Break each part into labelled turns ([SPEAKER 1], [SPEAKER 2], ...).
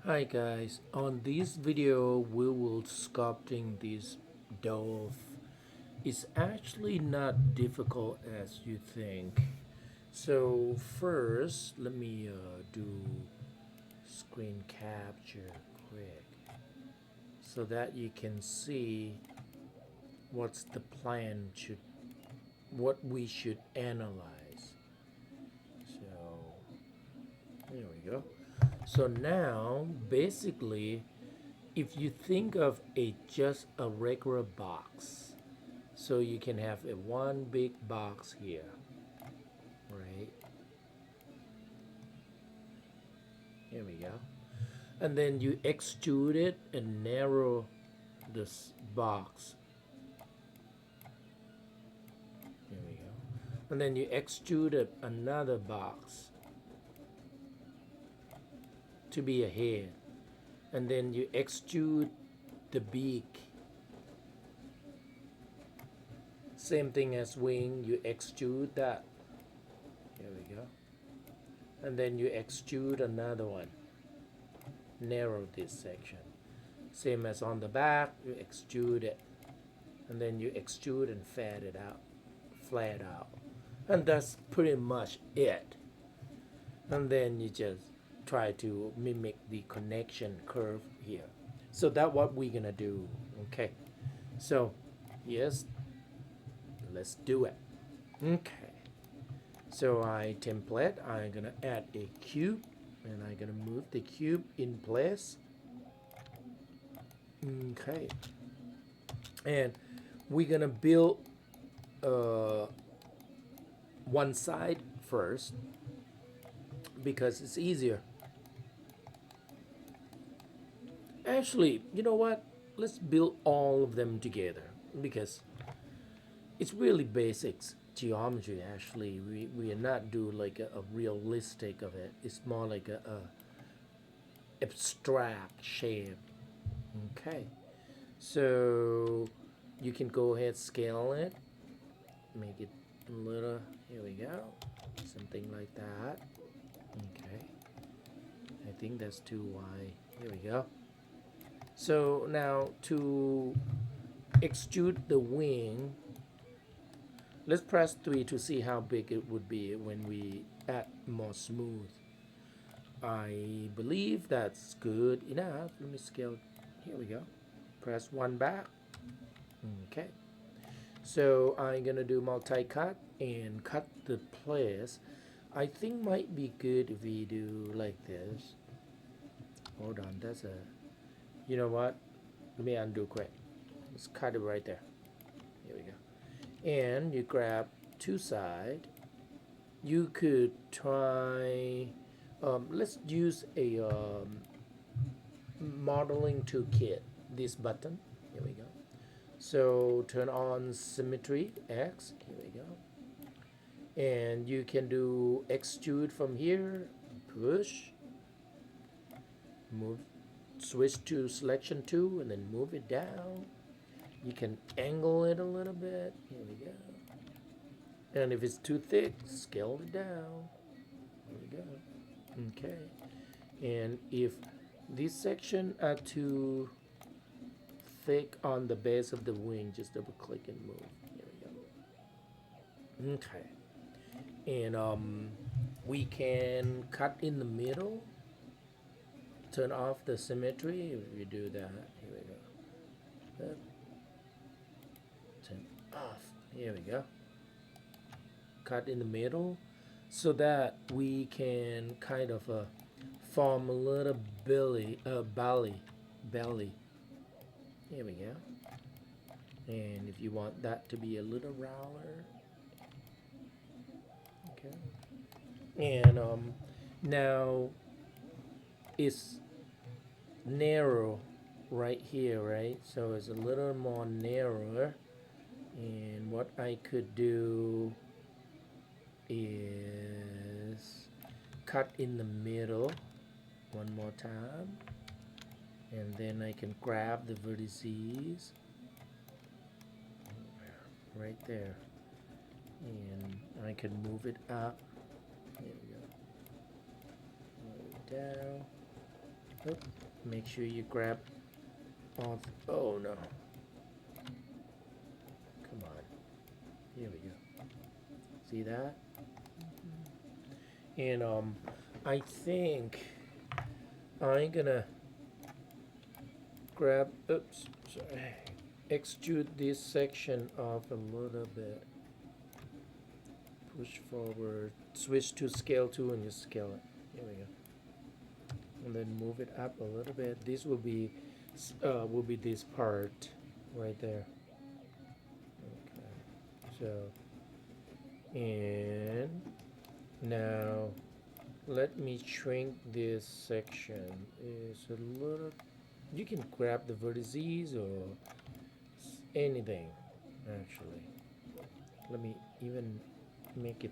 [SPEAKER 1] Hi guys, on this video we will sculpting this dove. It's actually not difficult as you think. So first let me do screen capture quick so that you can see what's the plan should what we should analyze. So there we go. So now basically if you think of just a regular box, so you can have a one big box here, right? Here we go. And then you extrude it and narrow this box. Here we go. And then you extrude another box to be a head. And then you extrude the beak. Same thing as wing, you extrude that. Here we go. And then you extrude another one. Narrow this section. Same as on the back, you extrude it. And then you extrude and flat out. And that's pretty much it. And then you just try to mimic the connection curve here. So that's what we're gonna do. Okay. So yes, let's do it. Okay. So I'm gonna add a cube and I'm gonna move the cube in place. Okay. And we're gonna build one side first because it's easier. Actually, you know what? Let's build all of them together because it's really basics geometry. Actually, we are not do like a realistic of it. It's more like a abstract shape. Okay, so you can go ahead scale it, make it a little. Here we go, something like that. Okay, I think that's too wide. Here we go. So now to extrude the wing, let's press 3 to see how big it would be when we add more smooth. I believe that's good enough. Let me scale. Here we go. Press 1 back. Okay. So I'm gonna do multi-cut and cut the place. I think might be good if we do like this. Hold on, that's a. You know what? Let me undo quick. Let's cut it right there. Here we go. And you grab two sides. You could try. Let's use a modeling toolkit. This button. Here we go. So turn on symmetry X. Here we go. And you can do extrude from here. Push. Move. Switch to selection 2 and then move it down. You can angle it a little bit. Here we go. And if it's too thick, scale it down. Here we go. Okay. And if this section are too thick on the base of the wing, just double click and move. Here we go. Okay. And we can cut in the middle. Turn off the symmetry if you do that. Here we go. Turn off. Here we go. Cut in the middle so that we can kind of form a little belly. Here we go. And if you want that to be a little rounder, okay. And now it's narrow right here, right? So it's a little more narrower. And what I could do is cut in the middle one more time, and then I can grab the vertices right there, and I can move it up. There we go. Move it down. Oh, make sure you grab all. Oh no! Come on. Here we go. See that? And I think I'm gonna grab. Oops, sorry. Extrude this section off a little bit. Push forward. Switch to scale 2 and just scale it. Here we go. And then move it up a little bit. This will be this part right there. Okay. So, and now let me shrink this section. It's a little. You can grab the vertices or anything. Actually, let me even make it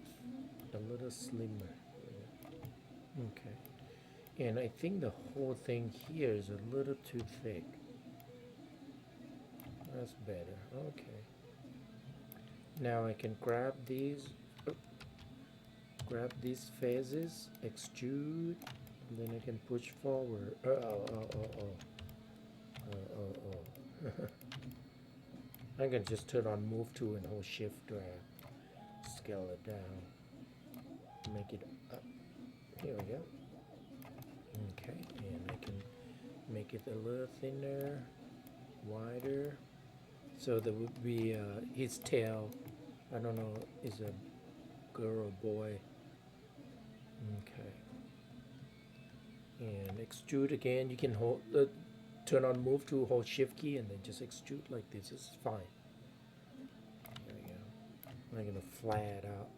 [SPEAKER 1] a little slimmer. Okay. And I think the whole thing here is a little too thick. That's better. Okay. Now I can grab these phases, extrude, and then I can push forward. I can just turn on move to and hold shift drag. Scale it down. Make it up. Here we go. Okay, and I can make it a little thinner, wider. So there would be his tail. I don't know, is a girl or boy. Okay. And extrude again. You can hold turn on move to hold shift key and then just extrude like this. It's fine. There we go. I'm gonna flat out.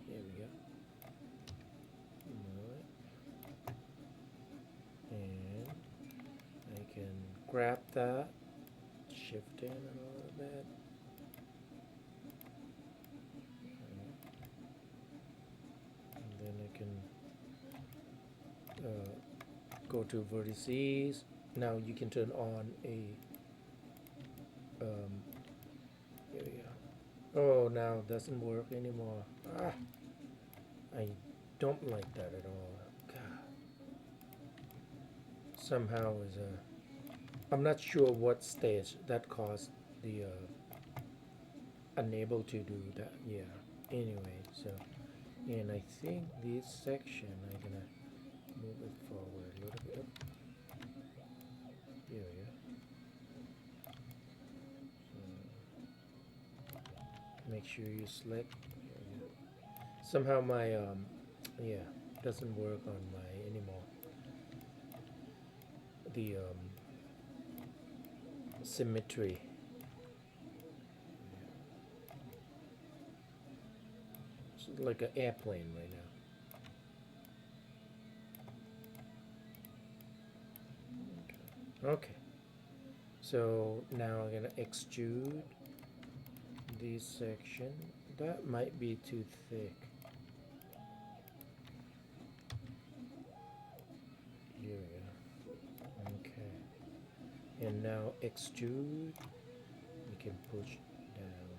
[SPEAKER 1] Here we go. And I can grab that, shift in a little bit. And then I can go to vertices. Now you can turn on a here we go. Oh, now it doesn't work anymore. I don't like that at all. God. Somehow is I'm not sure what stage that caused the unable to do that. Yeah. Anyway, so and I think this section I'm gonna move it forward a little bit. Here we go. Make sure you select. Somehow my yeah, doesn't work on my anymore. The symmetry. It's like an airplane right now. Okay. So now I'm gonna extrude this section. That might be too thick. Here we go. Okay. And now extrude. You can push down.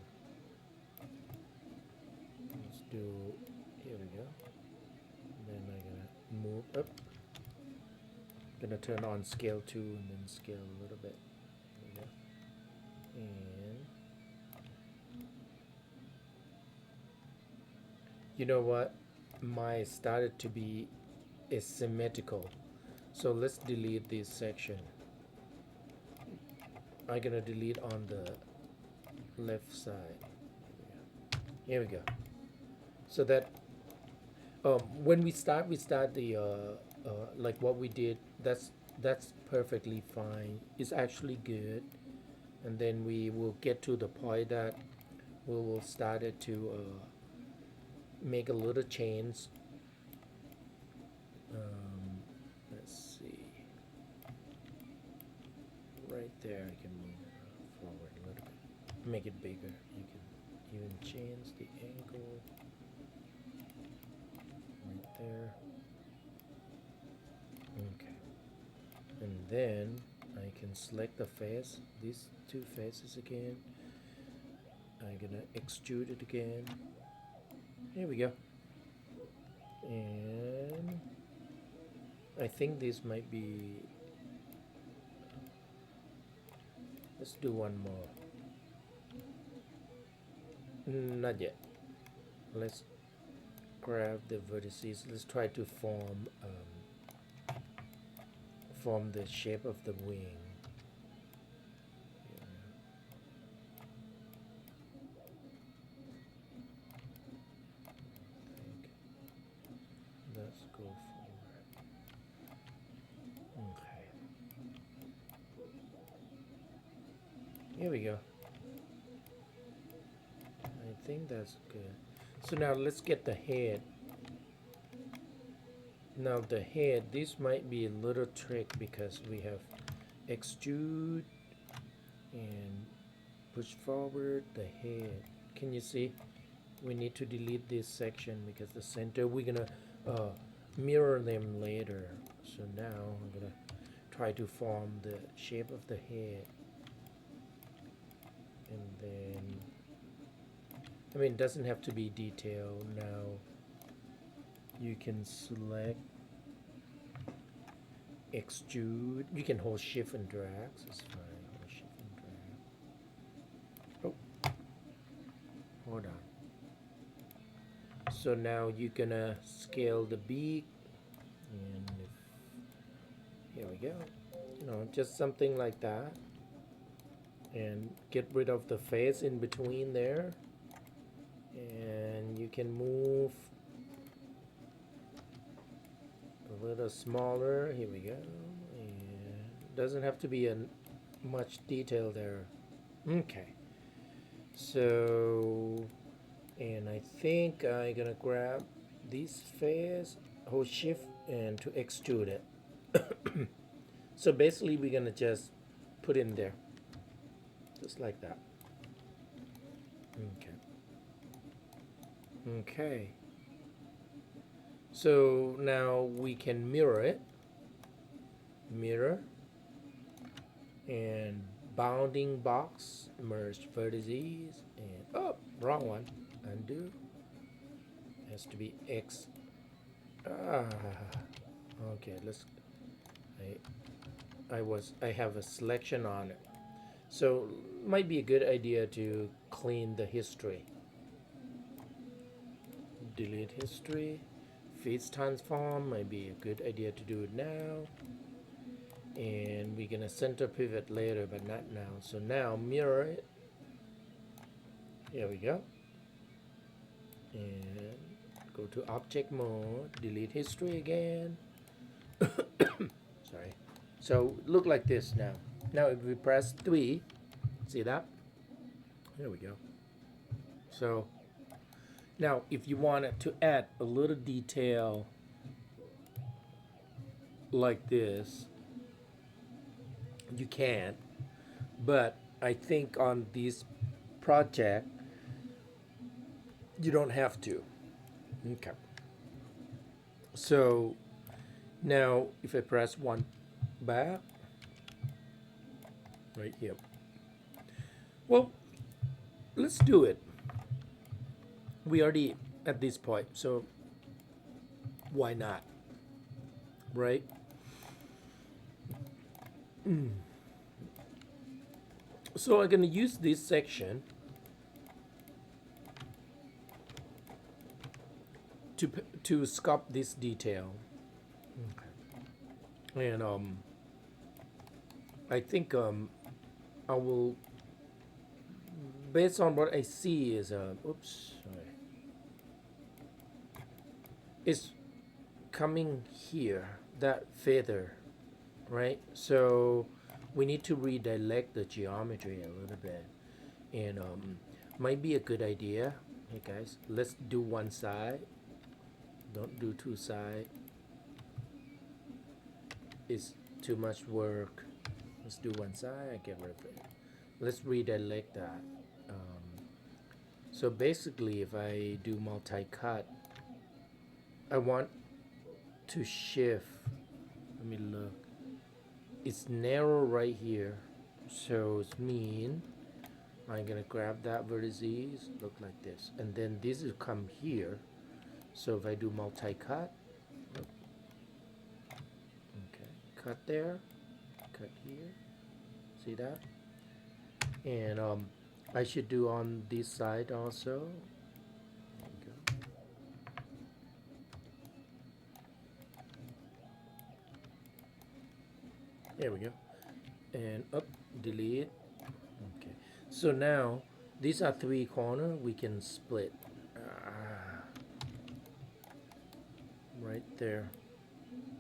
[SPEAKER 1] Let's do. Here we go. And then I'm gonna move up. Gonna turn on scale 2 and then scale a little bit. There we go. And you know what? My started to be asymmetrical. So let's delete this section. I'm gonna delete on the left side. Here we go. So that when we start the like what we did. That's perfectly fine. It's actually good. And then we will get to the point that we will start it to make a little change. Let's see. Right there, I can move forward a little bit. Make it bigger. You can even change the angle. Right there. Okay. And then I can select the face, these two faces again. I'm gonna extrude it again. Here we go. And I think this might be, let's do one more. Not yet. Let's grab the vertices. Let's try to form the shape of the wing. Let's go forward. Okay. Here we go. I think that's good. So now let's get the head. Now the head, this might be a little trick because we have extrude and push forward the head. Can you see? We need to delete this section because the center, we're gonna mirror them later. So now I'm gonna try to form the shape of the head, and then, I mean, it doesn't have to be detailed. Now you can select extrude. You can hold shift and drag. So it's fine. Hold shift and drag. Oh, hold on. So now you're gonna scale the beak, and here we go. You know, just something like that, and get rid of the face in between there, and you can move a little smaller. Here we go. And doesn't have to be a much detail there. Okay. So, and I think I'm gonna grab this face, hold shift, and to extrude it. So basically we're gonna just put in there, just like that. Okay. Okay. So now we can mirror it. Mirror. And bounding box, merge vertices, and oh, wrong one. Undo. Has to be X. Okay, let's. I have a selection on it, so might be a good idea to clean the history. Delete history. Face transform might be a good idea to do it now. And we're gonna center pivot later, but not now. So now mirror it. Here we go. And go to object mode, delete history again. Sorry. So look like this now. Now if we press 3, see that? There we go. So now if you wanted to add a little detail like this, you can, but I think on this project you don't have to. Okay. So now if I press 1 back right here, well, let's do it. We already at this point, so why not, right? So I'm gonna use this section to sculpt this detail. Okay. And I think I will, based on what I see is oops, sorry, it's coming here, that feather, right? So we need to redirect the geometry a little bit, and might be a good idea. Hey guys, let's do one side, don't do two sides. It's too much work. Let's do one side, get rid of it. Let's redirect that. So basically if I do multi-cut, I want to shift. Let me look. It's narrow right here, so it's mean I'm gonna grab that vertices, look like this, and then this will come here. So if I do multi-cut, cut there, cut here, see that? And I should do on this side also. There we go. There we go. And up, delete. Okay. So now these are 3 corners we can split. Right there.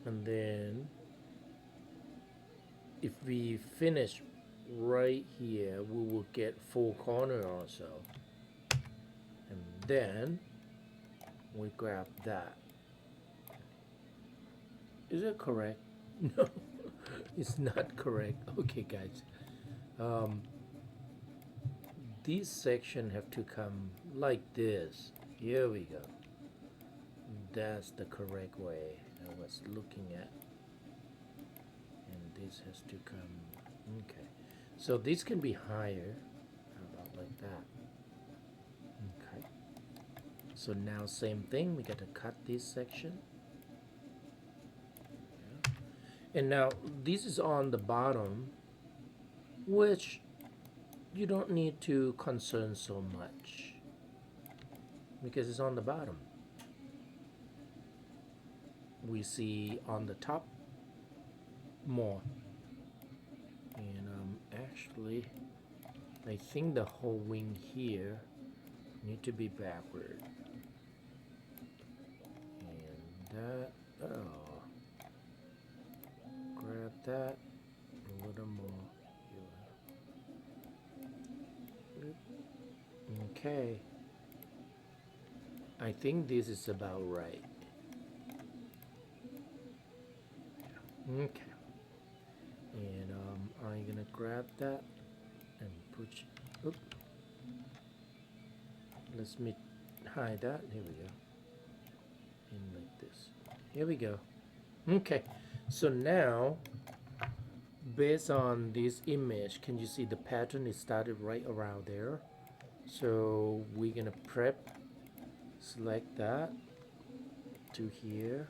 [SPEAKER 1] And then if we finish right here, we will get 4 corners also. And then we grab that. Is it correct? No, it's not correct. Okay, guys. These sections have to come like this. Here we go. That's the correct way I was looking at. And this has to come. Okay. So this can be higher. How about like that? Okay. So now same thing. We got to cut this section. Yeah. And now this is on the bottom, which you don't need to concern so much because it's on the bottom. We see on the top more. And actually I think the whole wing here need to be backward. And that, grab that a little more here. Okay, I think this is about right. Okay, and I'm gonna grab that and push. Oop. Let's hide that. Here we go. And like this. Here we go. Okay, so now based on this image, can you see the pattern is started right around there? So we're gonna select that to here.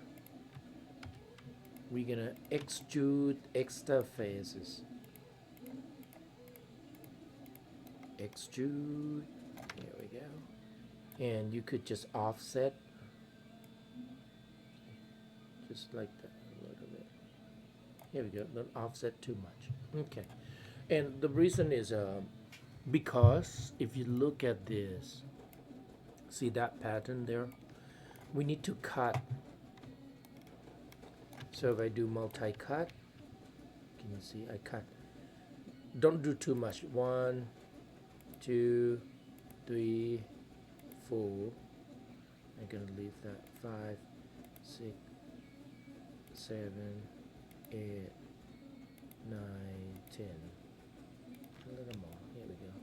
[SPEAKER 1] We're gonna extrude extra faces. Extrude. There we go. And you could just offset, just like that a little bit. Here we go. Don't offset too much. Okay. And the reason is because if you look at this, see that pattern there? We need to cut. So if I do multi-cut, can you see I cut? Don't do too much. 1, 2, 3, 4. I'm gonna leave that 5, 6, 7, 8, 9, 10. A little more. Here we go.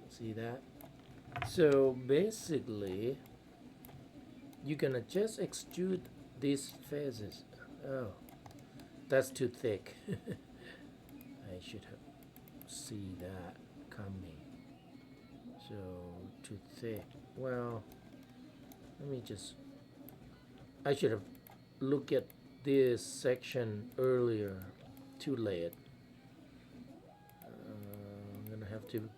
[SPEAKER 1] See that? So basically, you're gonna just extrude these faces. Oh, that's too thick. I should have seen that coming. So too thick. Well, let me just. I should have looked at this section earlier. Too late. I'm gonna have to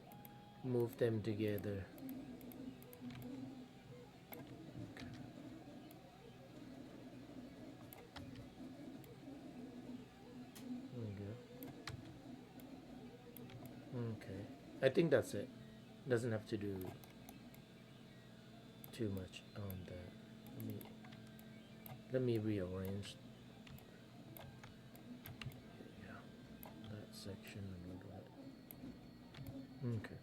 [SPEAKER 1] move them together. Okay, I think that's it. Doesn't have to do too much on that. Let me rearrange. Yeah, that section a little bit. Okay.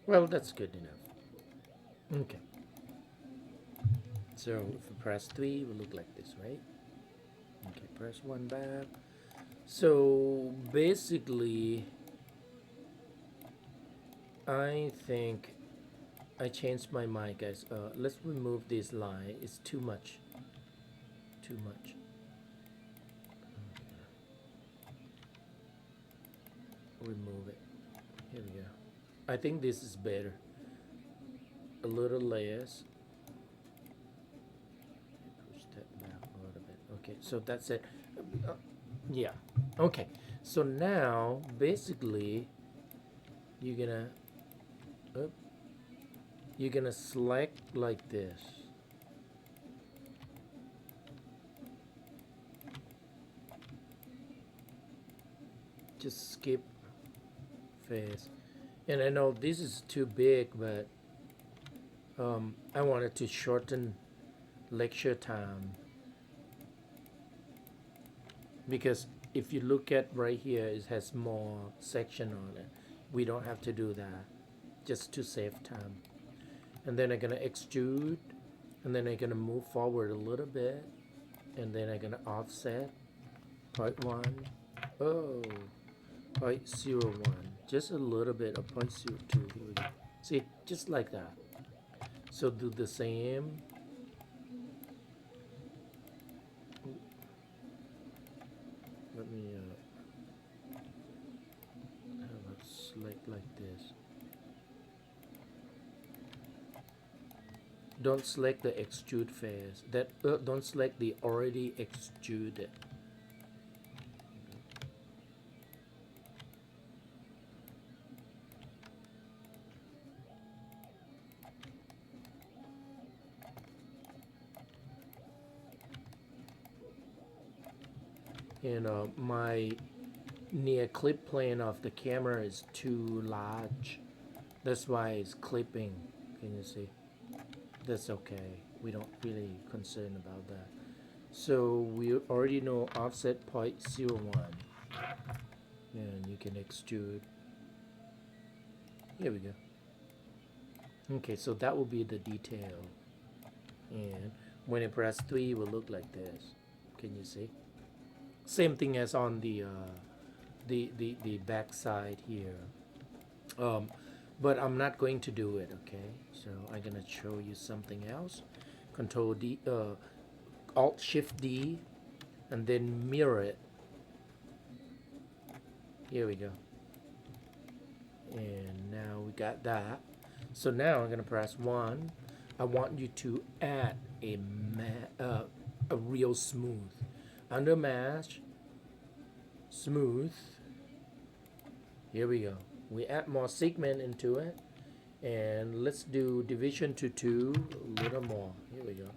[SPEAKER 1] Well, that's good enough. Okay. So if we press 3, it will look like this, right? Okay, press 1 back. So basically, I think I changed my mind, guys. Let's remove this line. It's too much. Too much. Okay. Remove it. Here we go. I think this is better. A little layers. Okay, so that's it. Uh, yeah. Okay, so now basically you're gonna uh, you're gonna select like this. Just skip face. And I know this is too big, but I wanted to shorten lecture time, because if you look at right here, it has more section on it. We don't have to do that, just to save time. And then I'm gonna extrude, and then I'm gonna move forward a little bit, and then I'm gonna offset 0.1. Oh, 0.01, just a little bit of 0.02. Here we go. See, just like that. So do the same. Let me have it select like this. Don't select the extrude face. That don't select the already extruded. And my near clip plane of the camera is too large. That's why it's clipping. Can you see? That's okay. We don't really concern about that. So we already know offset 0.01. And you can extrude. Here we go. Okay, so that will be the detail. And when I press 3, it will look like this. Can you see? Same thing as on the back side here. But I'm not going to do it, okay? So I'm gonna show you something else. Control D, Alt Shift D, and then mirror it. Here we go. And now we got that. So now I'm gonna press 1. I want you to add a real smooth. Under Mask, Smooth. Here we go. We add more segment into it, and let's do division to 2 a little more. Here we go.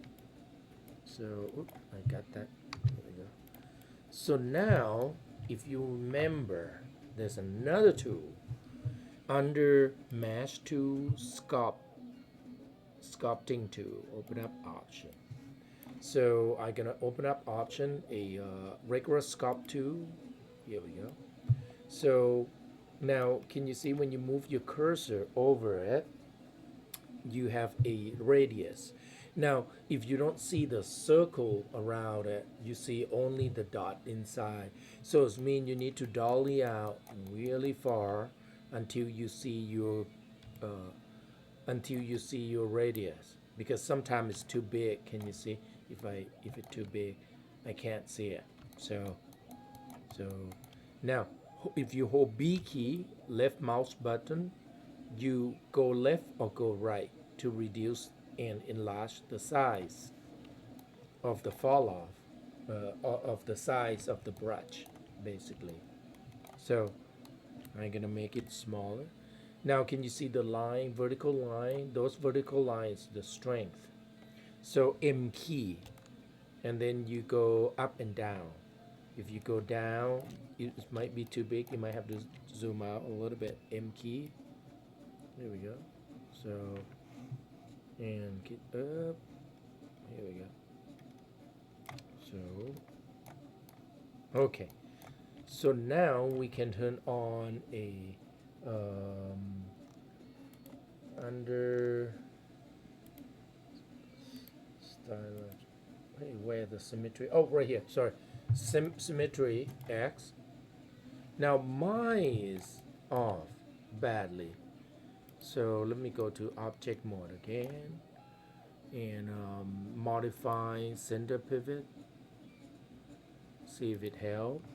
[SPEAKER 1] So I got that. Here we go. So now if you remember, there's another tool under Mesh Tool, Sculpting Tool. Open up Option. So I'm gonna open up Option, a regular sculpt tool. Here we go. So now, can you see when you move your cursor over it, you have a radius. Now, if you don't see the circle around it, you see only the dot inside. So it means you need to dolly out really far until you see your radius. Because sometimes it's too big. Can you see? If it's too big, I can't see it. So now, if you hold B key, left mouse button, you go left or go right to reduce and enlarge the size of the fall off, of the size of the brush, basically. So I'm gonna make it smaller. Now, can you see the line, vertical line? Those vertical lines, the strength. So M key, and then you go up and down. If you go down, it might be too big. You might have to zoom out a little bit. M key. There we go. So, and get up. Here we go. So, okay. So now we can turn on a under style. Hey, where the symmetry? Oh, right here. Sorry, symmetry X. Now mine is off badly. So let me go to object mode again and modify center pivot. See if it helps.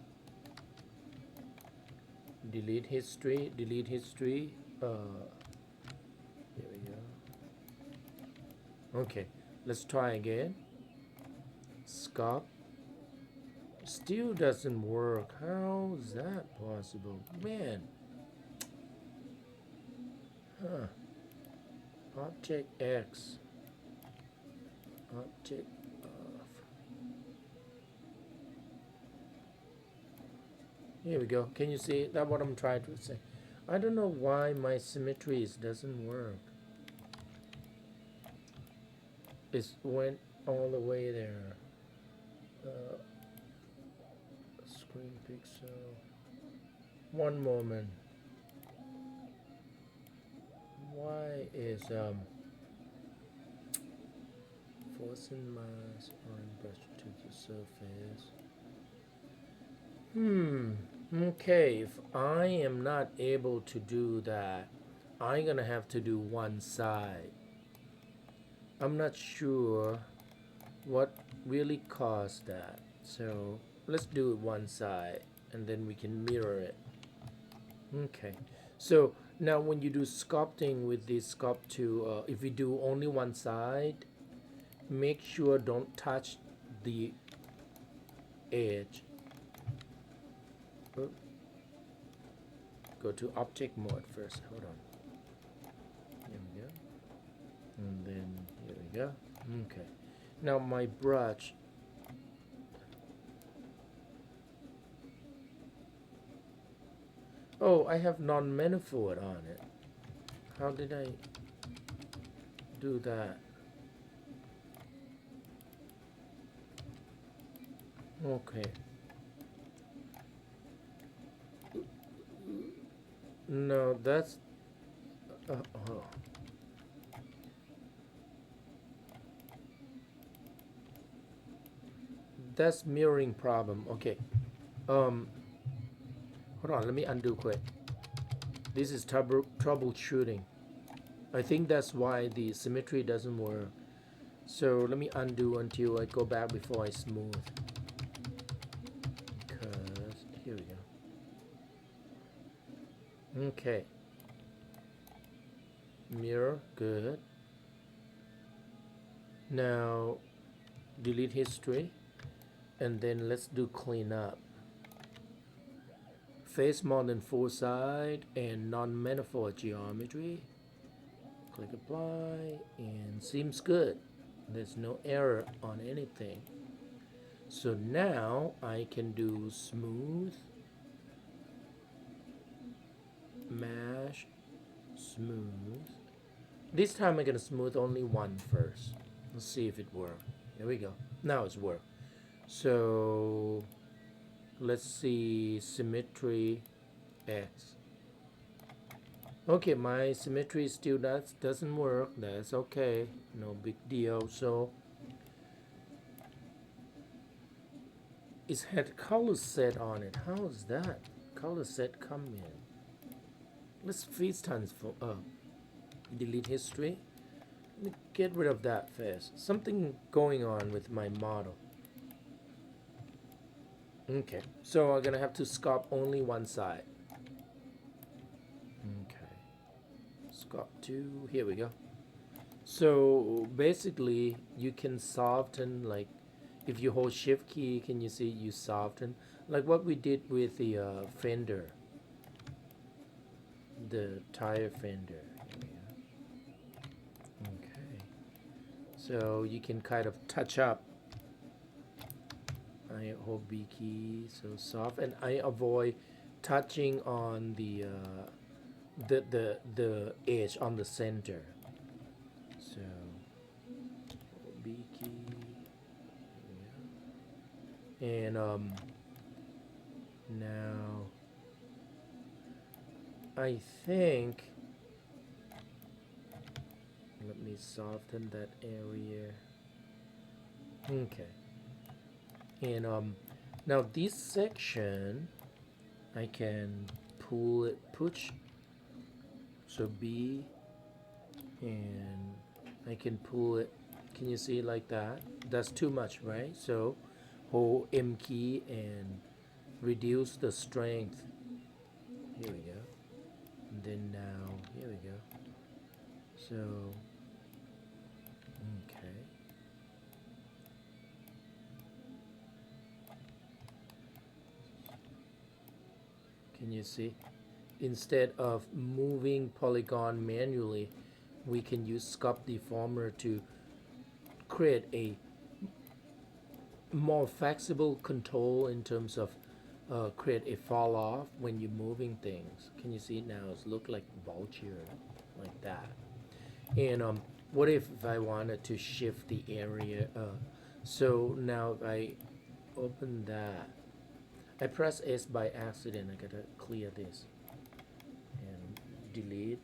[SPEAKER 1] Delete history. Delete history. Here we go. Okay, let's try again. Sculpt. Still doesn't work. How is that possible? Man. Huh. Object X. Object off. Here we go. Can you see? That's what I'm trying to say. I don't know why my symmetries doesn't work. It went all the way there. Screen pixel. One moment. Why is forcing mask on brush to the surface? Okay, if I am not able to do that, I'm gonna have to do one side. I'm not sure what really caused that, so let's do it one side and then we can mirror it. Okay, so now when you do sculpting with the sculpt to if you do only one side, make sure don't touch the edge. Go to object mode first. Hold on. Here we go. And then here we go. Okay. Now my brush. Oh, I have non-manifold on it. How did I do that? Okay. No, that's oh. That's mirroring problem. Okay. Hold on, let me undo quick. This is troubleshooting. I think that's why the symmetry doesn't work. So let me undo until I go back before I smooth. Because here we go. Okay. Mirror, good. Now delete history and then let's do cleanup. Face more than 4 side and non-manifold geometry. Click apply and seems good. There's no error on anything. So now I can do smooth, mesh, smooth. This time I'm gonna smooth only one first. Let's see if it works. There we go. Now it's worked. So let's see symmetry X. Okay, my symmetry still doesn't work. That's okay. No big deal. So it had color set on it. How is that? Color set come in. Let's freeze transform. Delete history. Let me get rid of that first. Something going on with my model. Okay, so I'm gonna have to sculpt only one side. Okay, sculpt to, here we go. So basically you can soften, like if you hold shift key, can you see you soften like what we did with the fender, the tire fender. Okay, so you can kind of touch up. I hold B key, so soft, and I avoid touching on the edge on the center. So B key, yeah. And now I think, let me soften that area. Okay. And now this section I can pull it, push, so B, and I can pull it. Can you see like that? That's too much, right? So hold M key and reduce the strength. Here we go. And then now here we go. So okay. Can you see? Instead of moving polygon manually, we can use sculpt deformer to create a more flexible control in terms of create a fall off when you're moving things. Can you see now? It's look like vulture like that. And what if I wanted to shift the area? So now if I open that, I press S by accident. I gotta clear this and delete.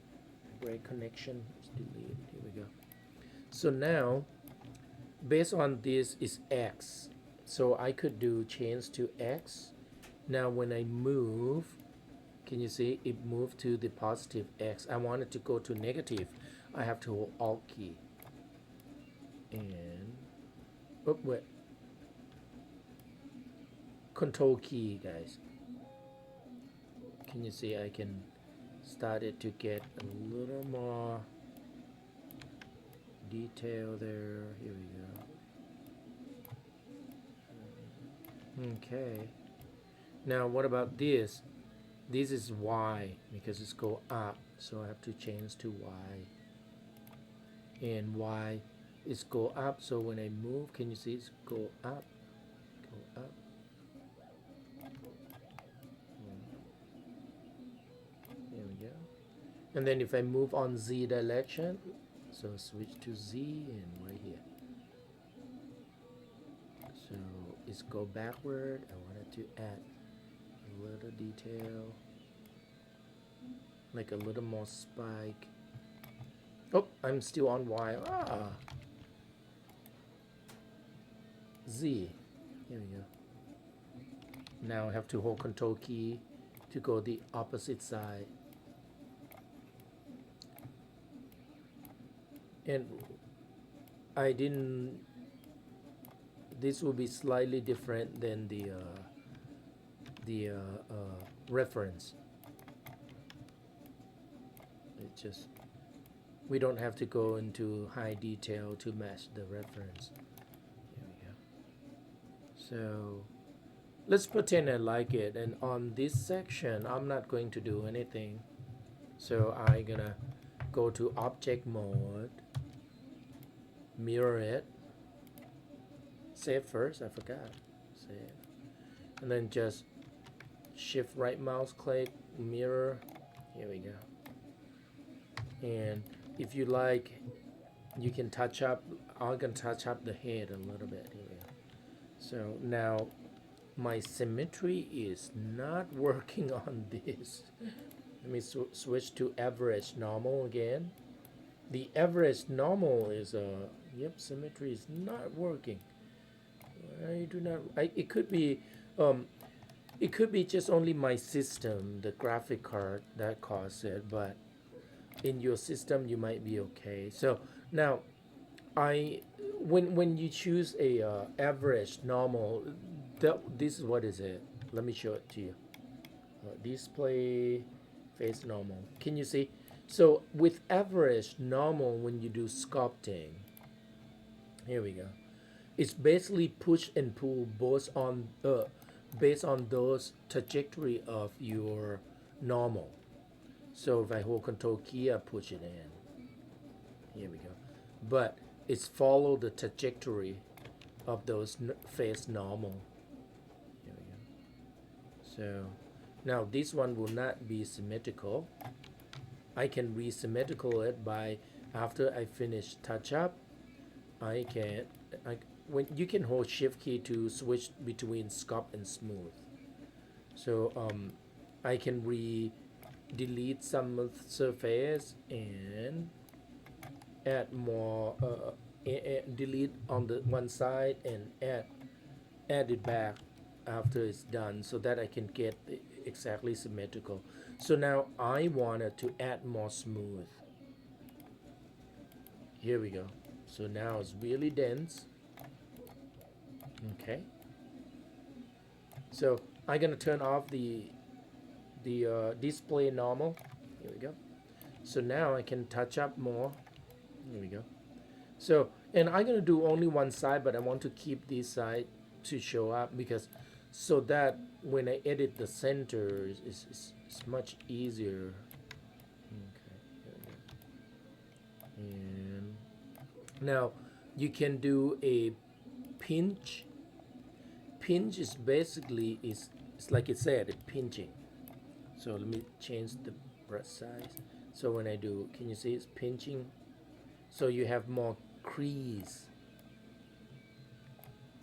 [SPEAKER 1] Break connection. Delete. Here we go. So now, based on this is X. So I could do change to X. Now when I move, can you see it moved to the positive X? I want it to go to negative. I have to hold Alt key. And oh wait. Control key, guys. Can you see I can start it to get a little more detail there. Here we go. Okay. Now what about this? This is Y because it's go up, so I have to change to Y. And Y is go up, so when I move, can you see it's go up? Go up. There we go. And then if I move on Z direction, so switch to Z and right here. So it's go backward. I wanted to add a little detail, like a little more spike. Oh, I'm still on Y. Z. Here we go. Now I have to hold Control key to go the opposite side. And I didn't. This will be slightly different than the reference. It just, we don't have to go into high detail to match the reference. Here we go. So let's pretend I like it, and on this section I'm not going to do anything. So I'm gonna go to object mode, mirror it, save first, I forgot, save, and then just shift right mouse click, mirror. Here we go. And if you like, you can touch up. I'm gonna touch up the head a little bit. Here we go. So now my symmetry is not working on this. Let me switch to average normal again. The average normal is yep, symmetry is not working. I do not. It could be just only my system, the graphic card that caused it, but in your system you might be okay. So now when you choose a average normal, this is what is it. Let me show it to you. Display face normal. Can you see? So with average normal, when you do sculpting, here we go, it's basically push and pull both on based on those trajectory of your normal. So if I hold Control key, I push it in. Here we go. But it's follow the trajectory of those face normal. Here we go. So now this one will not be symmetrical. I can re-symmetrical it by, after I finish touch up, when you can hold Shift key to switch between sculpt and smooth. So I can delete some surface and add more, delete on the one side and add it back after it's done, so that I can get exactly symmetrical. So now I wanted to add more smooth. Here we go. So now it's really dense. Okay. So I'm gonna turn off the display normal. Here we go. So now I can touch up more. Here we go. So, and I'm gonna do only one side, but I want to keep this side to show up because so that when I edit the centers, it's much easier. Okay. And now you can do a pinch. Pinch is basically it's like it said, pinching. So let me change the brush size. So when I do, can you see it's pinching? So you have more crease.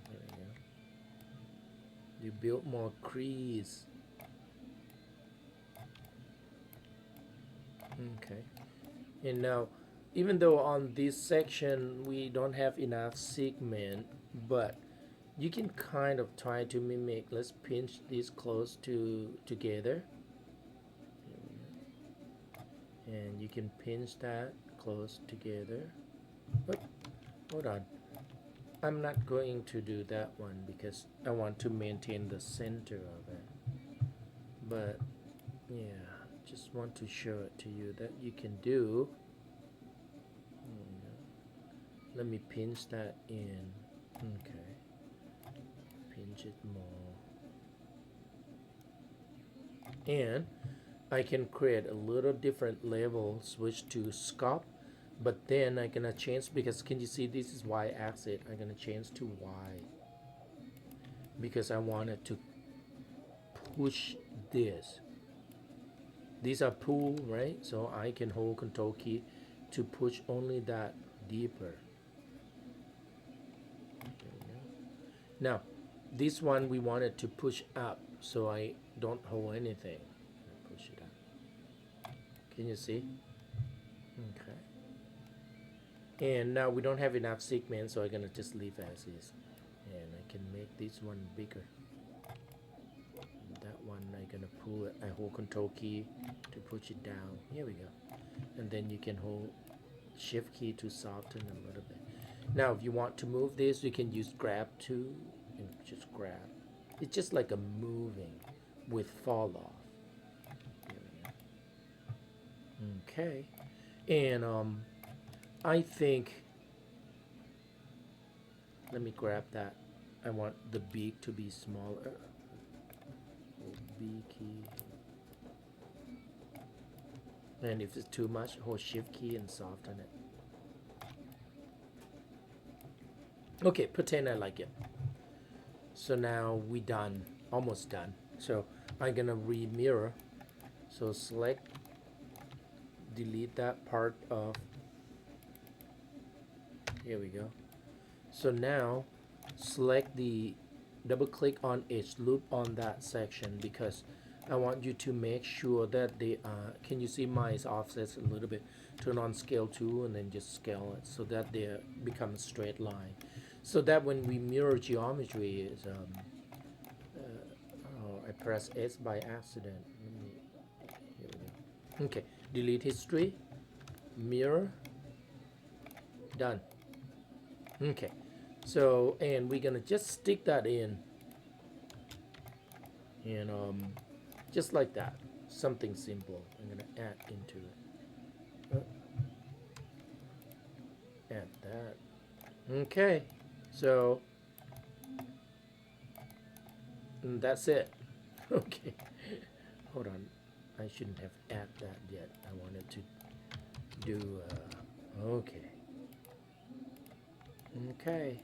[SPEAKER 1] There we go. You build more crease. Okay. And now, even though on this section we don't have enough segment, but you can kind of try to mimic. Let's pinch these close together. And you can pinch that close together. Oh, hold on. I'm not going to do that one because I want to maintain the center of it. But yeah, just want to show it to you that you can do. Let me pinch that in. Okay. Pinch it more. And I can create a little different level, switch to sculpt, but then I'm gonna change, because can you see this is Y axis, I'm gonna change to Y because I wanted to push this. These are pull, right? So I can hold Control key to push only that deeper. Now this one we wanted to push up, so I don't hold anything. Push it up. Can you see? Okay. And now we don't have enough segments, so I'm gonna just leave as is. And I can make this one bigger. And that one I'm gonna pull it. I hold Control key to push it down. Here we go. And then you can hold Shift key to soften a little bit. Now if you want to move this, you can use grab too, and just grab. It's just like a moving with fall off. Okay. And I think, let me grab that. I want the beak to be smaller. B key. And if it's too much, hold Shift key and soften it. Okay, pretend I like it. So now we done, almost done. So I'm gonna re-mirror. So select, delete that part of, here we go. So now select the, double click on edge loop on that section, because I want you to make sure that they can you see my offsets a little bit. Turn on scale 2 and then just scale it so that they become a straight line, so that when we mirror geometry is oh, I pressed S by accident. Here we go. Okay, delete history, mirror, done. Okay, so and we're gonna just stick that in, and just like that, something simple. I'm gonna add into it. Add that. Okay, so that's it. Okay, hold on. I shouldn't have added that yet. I wanted to do. Okay. Okay.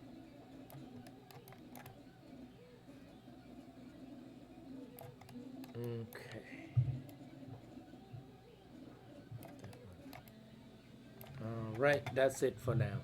[SPEAKER 1] Okay. All right, that's it for now.